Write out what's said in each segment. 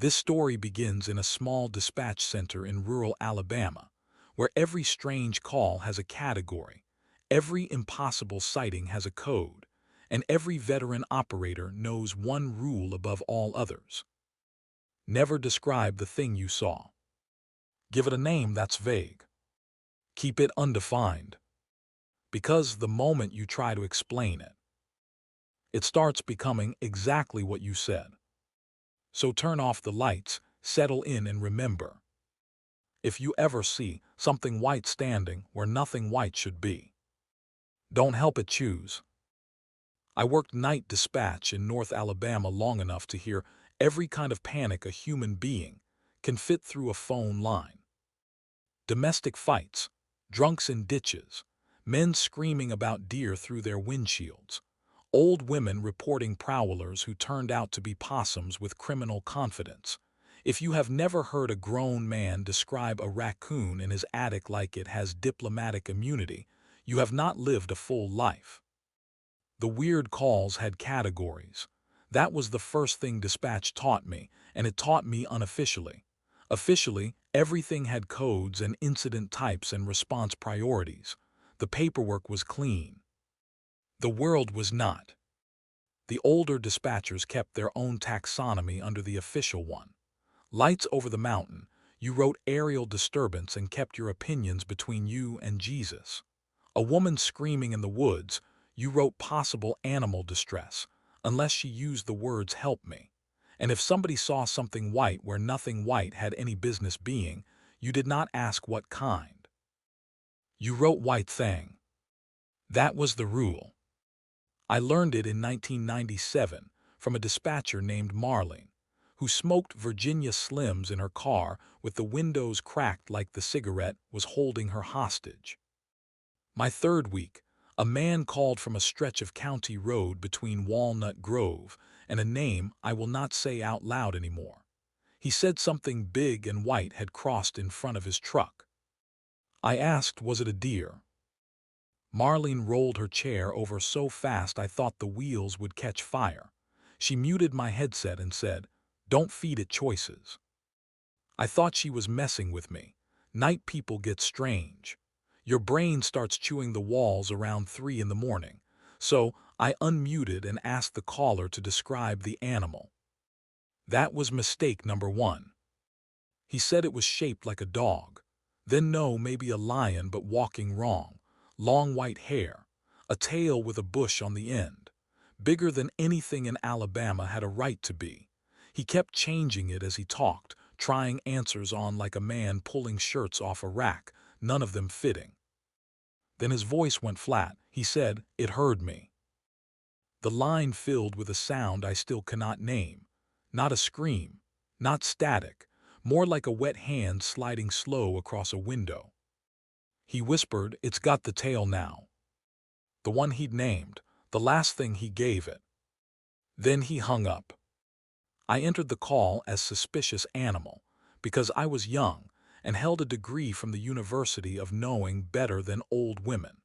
This story begins in a small dispatch center in rural Alabama, where every strange call has a category, every impossible sighting has a code, and every veteran operator knows one rule above all others. Never describe the thing you saw. Give it a name that's vague. Keep it undefined. Because the moment you try to explain it, it starts becoming exactly what you said. So turn off the lights, settle in, and remember. If you ever see something white standing where nothing white should be, don't help it choose. I worked night dispatch in North Alabama long enough to hear every kind of panic a human being can fit through a phone line. Domestic fights, drunks in ditches, men screaming about deer through their windshields, old women reporting prowlers who turned out to be possums with criminal confidence. If you have never heard a grown man describe a raccoon in his attic like it has diplomatic immunity, you have not lived a full life. The weird calls had categories. That was the first thing dispatch taught me, and it taught me unofficially. Officially, everything had codes and incident types and response priorities. The paperwork was clean. The world was not. The older dispatchers kept their own taxonomy under the official one. Lights over the mountain, you wrote aerial disturbance and kept your opinions between you and Jesus. A woman screaming in the woods, you wrote possible animal distress, unless she used the words help me. And if somebody saw something white where nothing white had any business being, you did not ask what kind. You wrote white thing. That was the rule. I learned it in 1997 from a dispatcher named Marlene, who smoked Virginia Slims in her car with the windows cracked like the cigarette was holding her hostage. My third week, a man called from a stretch of county road between Walnut Grove and a name I will not say out loud anymore. He said something big and white had crossed in front of his truck. I asked, was it a deer? Marlene rolled her chair over so fast I thought the wheels would catch fire. She muted my headset and said, "Don't feed it choices." I thought she was messing with me. Night people get strange. Your brain starts chewing the walls around 3 in the morning. So I unmuted and asked the caller to describe the animal. That was mistake number 1. He said it was shaped like a dog. Then no, maybe a lion, but walking wrong. Long white hair, a tail with a bush on the end. Bigger than anything in Alabama had a right to be. He kept changing it as he talked, trying answers on like a man pulling shirts off a rack, none of them fitting. Then his voice went flat. He said, "It heard me." The line filled with a sound I still cannot name. Not a scream, not static, more like a wet hand sliding slow across a window. He whispered, "It's got the tail now." The one he'd named, the last thing he gave it. Then he hung up. I entered the call as suspicious animal because I was young and held a degree from the University of Knowing Better Than Old Women.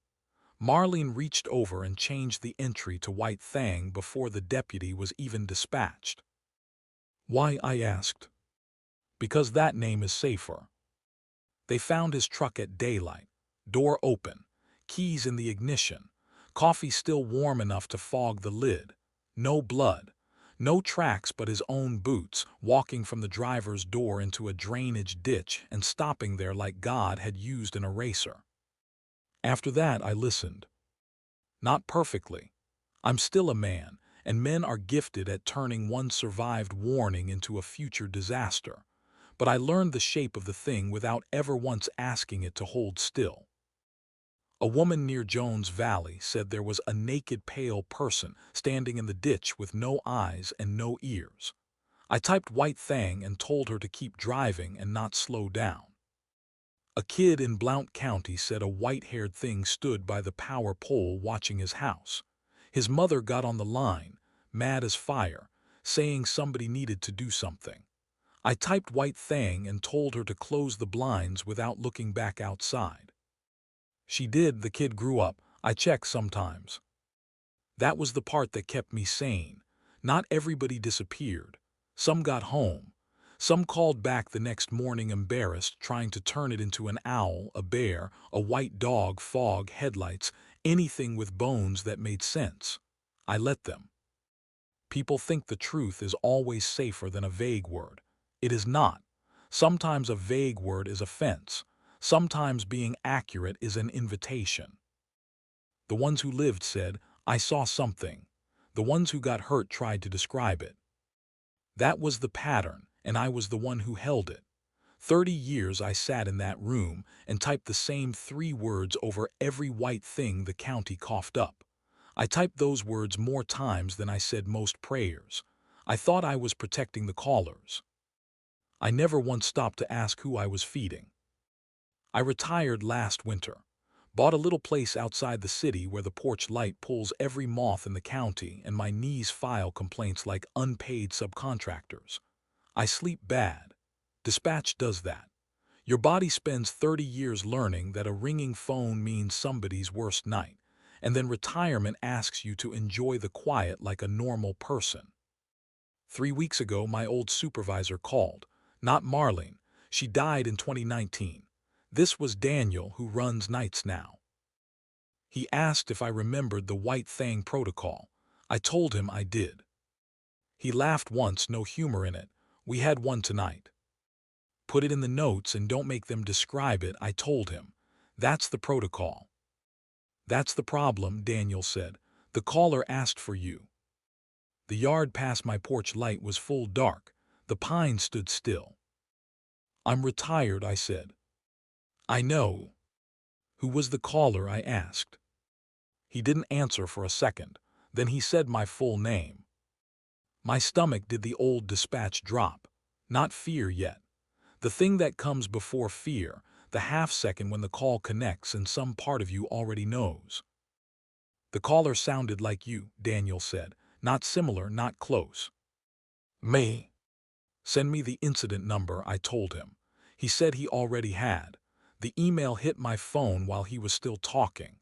Marlene reached over and changed the entry to White Thang before the deputy was even dispatched. Why, I asked. Because that name is safer. They found his truck at daylight, door open, keys in the ignition, coffee still warm enough to fog the lid, no blood, no tracks but his own boots walking from the driver's door into a drainage ditch and stopping there like God had used an eraser. After that I listened. Not perfectly. I'm still a man, and men are gifted at turning one survived warning into a future disaster. But I learned the shape of the thing without ever once asking it to hold still. A woman near Jones Valley said there was a naked pale person standing in the ditch with no eyes and no ears. I typed White Thang and told her to keep driving and not slow down. A kid in Blount County said a white-haired thing stood by the power pole watching his house. His mother got on the line, mad as fire, saying somebody needed to do something. I typed White Thang and told her to close the blinds without looking back outside. She did. The kid grew up. I check sometimes. That was the part that kept me sane. Not everybody disappeared. Some got home. Some called back the next morning embarrassed, trying to turn it into an owl, a bear, a white dog, fog, headlights, anything with bones that made sense. I let them. People think the truth is always safer than a vague word. It is not. Sometimes a vague word is a fence. Sometimes being accurate is an invitation. The ones who lived said, "I saw something." The ones who got hurt tried to describe it. That was the pattern, and I was the one who held it. 30 years I sat in that room and typed the same 3 words over every white thing the county coughed up. I typed those words more times than I said most prayers. I thought I was protecting the callers. I never once stopped to ask who I was feeding. I retired last winter. Bought a little place outside the city where the porch light pulls every moth in the county and my knees file complaints like unpaid subcontractors. I sleep bad. Dispatch does that. Your body spends 30 years learning that a ringing phone means somebody's worst night, and then retirement asks you to enjoy the quiet like a normal person. 3 weeks ago, my old supervisor called. Not Marlene. She died in 2019. This was Daniel, who runs nights now. He asked if I remembered the White Thing protocol. I told him I did. He laughed once, no humor in it. We had one tonight. Put it in the notes and don't make them describe it, I told him. That's the protocol. That's the problem, Daniel said. The caller asked for you. The yard past my porch light was full dark. The pines stood still. I'm retired, I said. I know. Who was the caller, I asked. He didn't answer for a second. Then he said my full name. My stomach did the old dispatch drop. Not fear yet. The thing that comes before fear, the half-second when the call connects and some part of you already knows. The caller sounded like you, Daniel said. Not similar, not close. Me? Send me the incident number, I told him. He said he already had. The email hit my phone while he was still talking.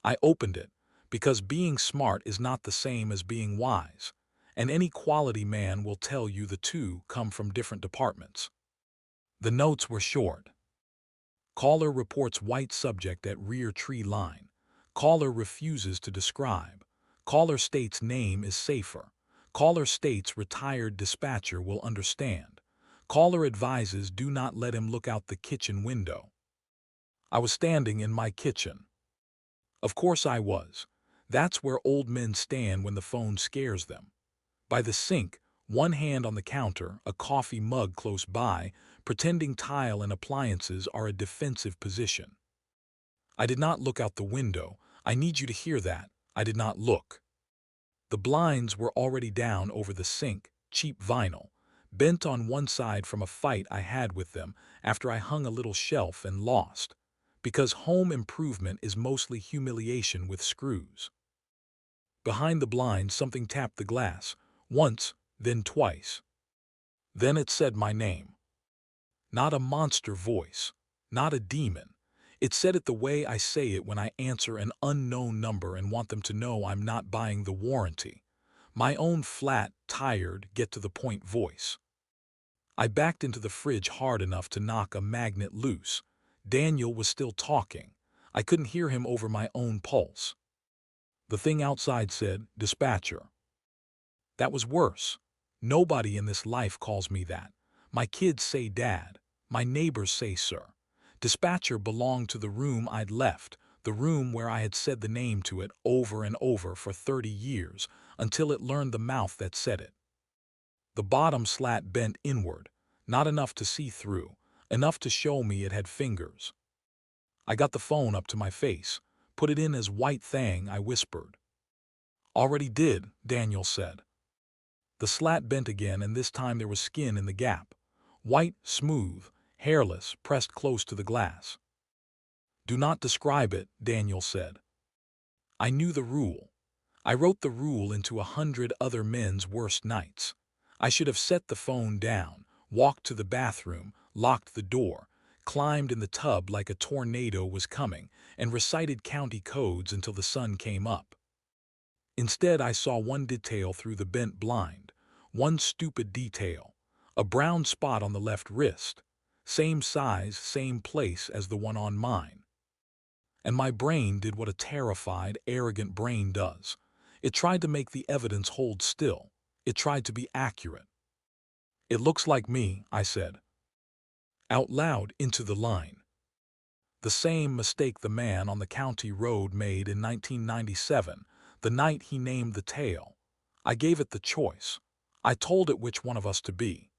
I opened it, because being smart is not the same as being wise, and any quality man will tell you the two come from different departments. The notes were short. Caller reports white subject at rear tree line. Caller refuses to describe. Caller states name is safer. Caller states retired dispatcher will understand. Caller advises do not let him look out the kitchen window. I was standing in my kitchen. Of course I was. That's where old men stand when the phone scares them. By the sink, one hand on the counter, a coffee mug close by, pretending tile and appliances are a defensive position. I did not look out the window. I need you to hear that. I did not look. The blinds were already down over the sink, cheap vinyl, bent on one side from a fight I had with them after I hung a little shelf and lost, because home improvement is mostly humiliation with screws. Behind the blinds, something tapped the glass, once, then twice. Then it said my name. Not a monster voice, not a demon. It said it the way I say it when I answer an unknown number and want them to know I'm not buying the warranty. My own flat, tired, get-to-the-point voice. I backed into the fridge hard enough to knock a magnet loose. Daniel was still talking. I couldn't hear him over my own pulse. The thing outside said, "Dispatcher." That was worse. Nobody in this life calls me that. My kids say Dad. My neighbors say Sir. Dispatcher belonged to the room I'd left, the room where I had said the name to it over and over for 30 years, until it learned the mouth that said it. The bottom slat bent inward, not enough to see through, enough to show me it had fingers. I got the phone up to my face, put it in as White Thing, I whispered. Already did, Daniel said. The slat bent again, and this time there was skin in the gap. White, smooth, hairless, pressed close to the glass. Do not describe it, Daniel said. I knew the rule. I wrote the rule into 100 other men's worst nights. I should have set the phone down, walked to the bathroom, locked the door, climbed in the tub like a tornado was coming, and recited county codes until the sun came up. Instead, I saw one detail through the bent blind, one stupid detail. A brown spot on the left wrist. Same size, same place as the one on mine. And my brain did what a terrified, arrogant brain does. It tried to make the evidence hold still. It tried to be accurate. "It looks like me," I said, out loud into the line. The same mistake the man on the county road made in 1997, the night he named the tail. I gave it the choice. I told it which one of us to be.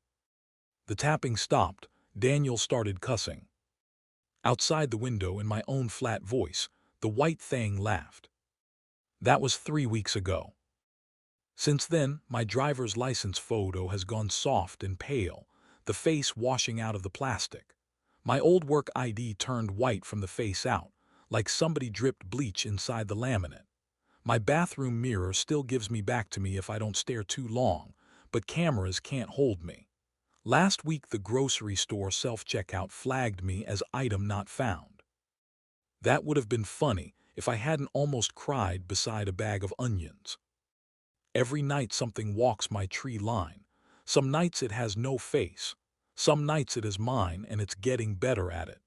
The tapping stopped. Daniel started cussing. Outside the window, in my own flat voice, the white thing laughed. That was 3 weeks ago. Since then, my driver's license photo has gone soft and pale, the face washing out of the plastic. My old work ID turned white from the face out, like somebody dripped bleach inside the laminate. My bathroom mirror still gives me back to me if I don't stare too long, but cameras can't hold me. Last week, the grocery store self-checkout flagged me as item not found. That would have been funny if I hadn't almost cried beside a bag of onions. Every night something walks my tree line. Some nights it has no face. Some nights it is mine, and it's getting better at it.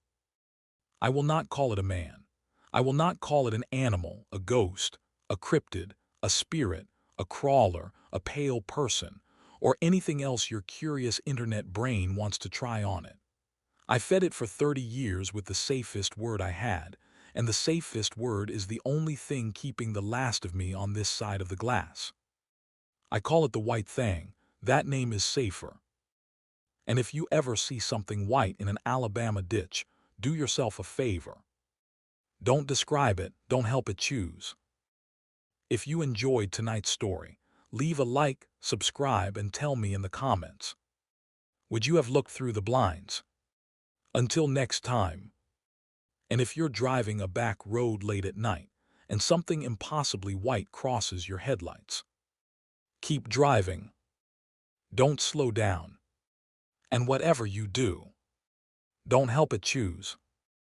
I will not call it a man. I will not call it an animal, a ghost, a cryptid, a spirit, a crawler, a pale person, or anything else your curious internet brain wants to try on it. I fed it for 30 years with the safest word I had, and the safest word is the only thing keeping the last of me on this side of the glass. I call it the white thing. That name is safer. And if you ever see something white in an Alabama ditch, do yourself a favor. Don't describe it, don't help it choose. If you enjoyed tonight's story, leave a like, subscribe, and tell me in the comments. Would you have looked through the blinds? Until next time. And if you're driving a back road late at night and something impossibly white crosses your headlights, keep driving. Don't slow down. And whatever you do, don't help it choose.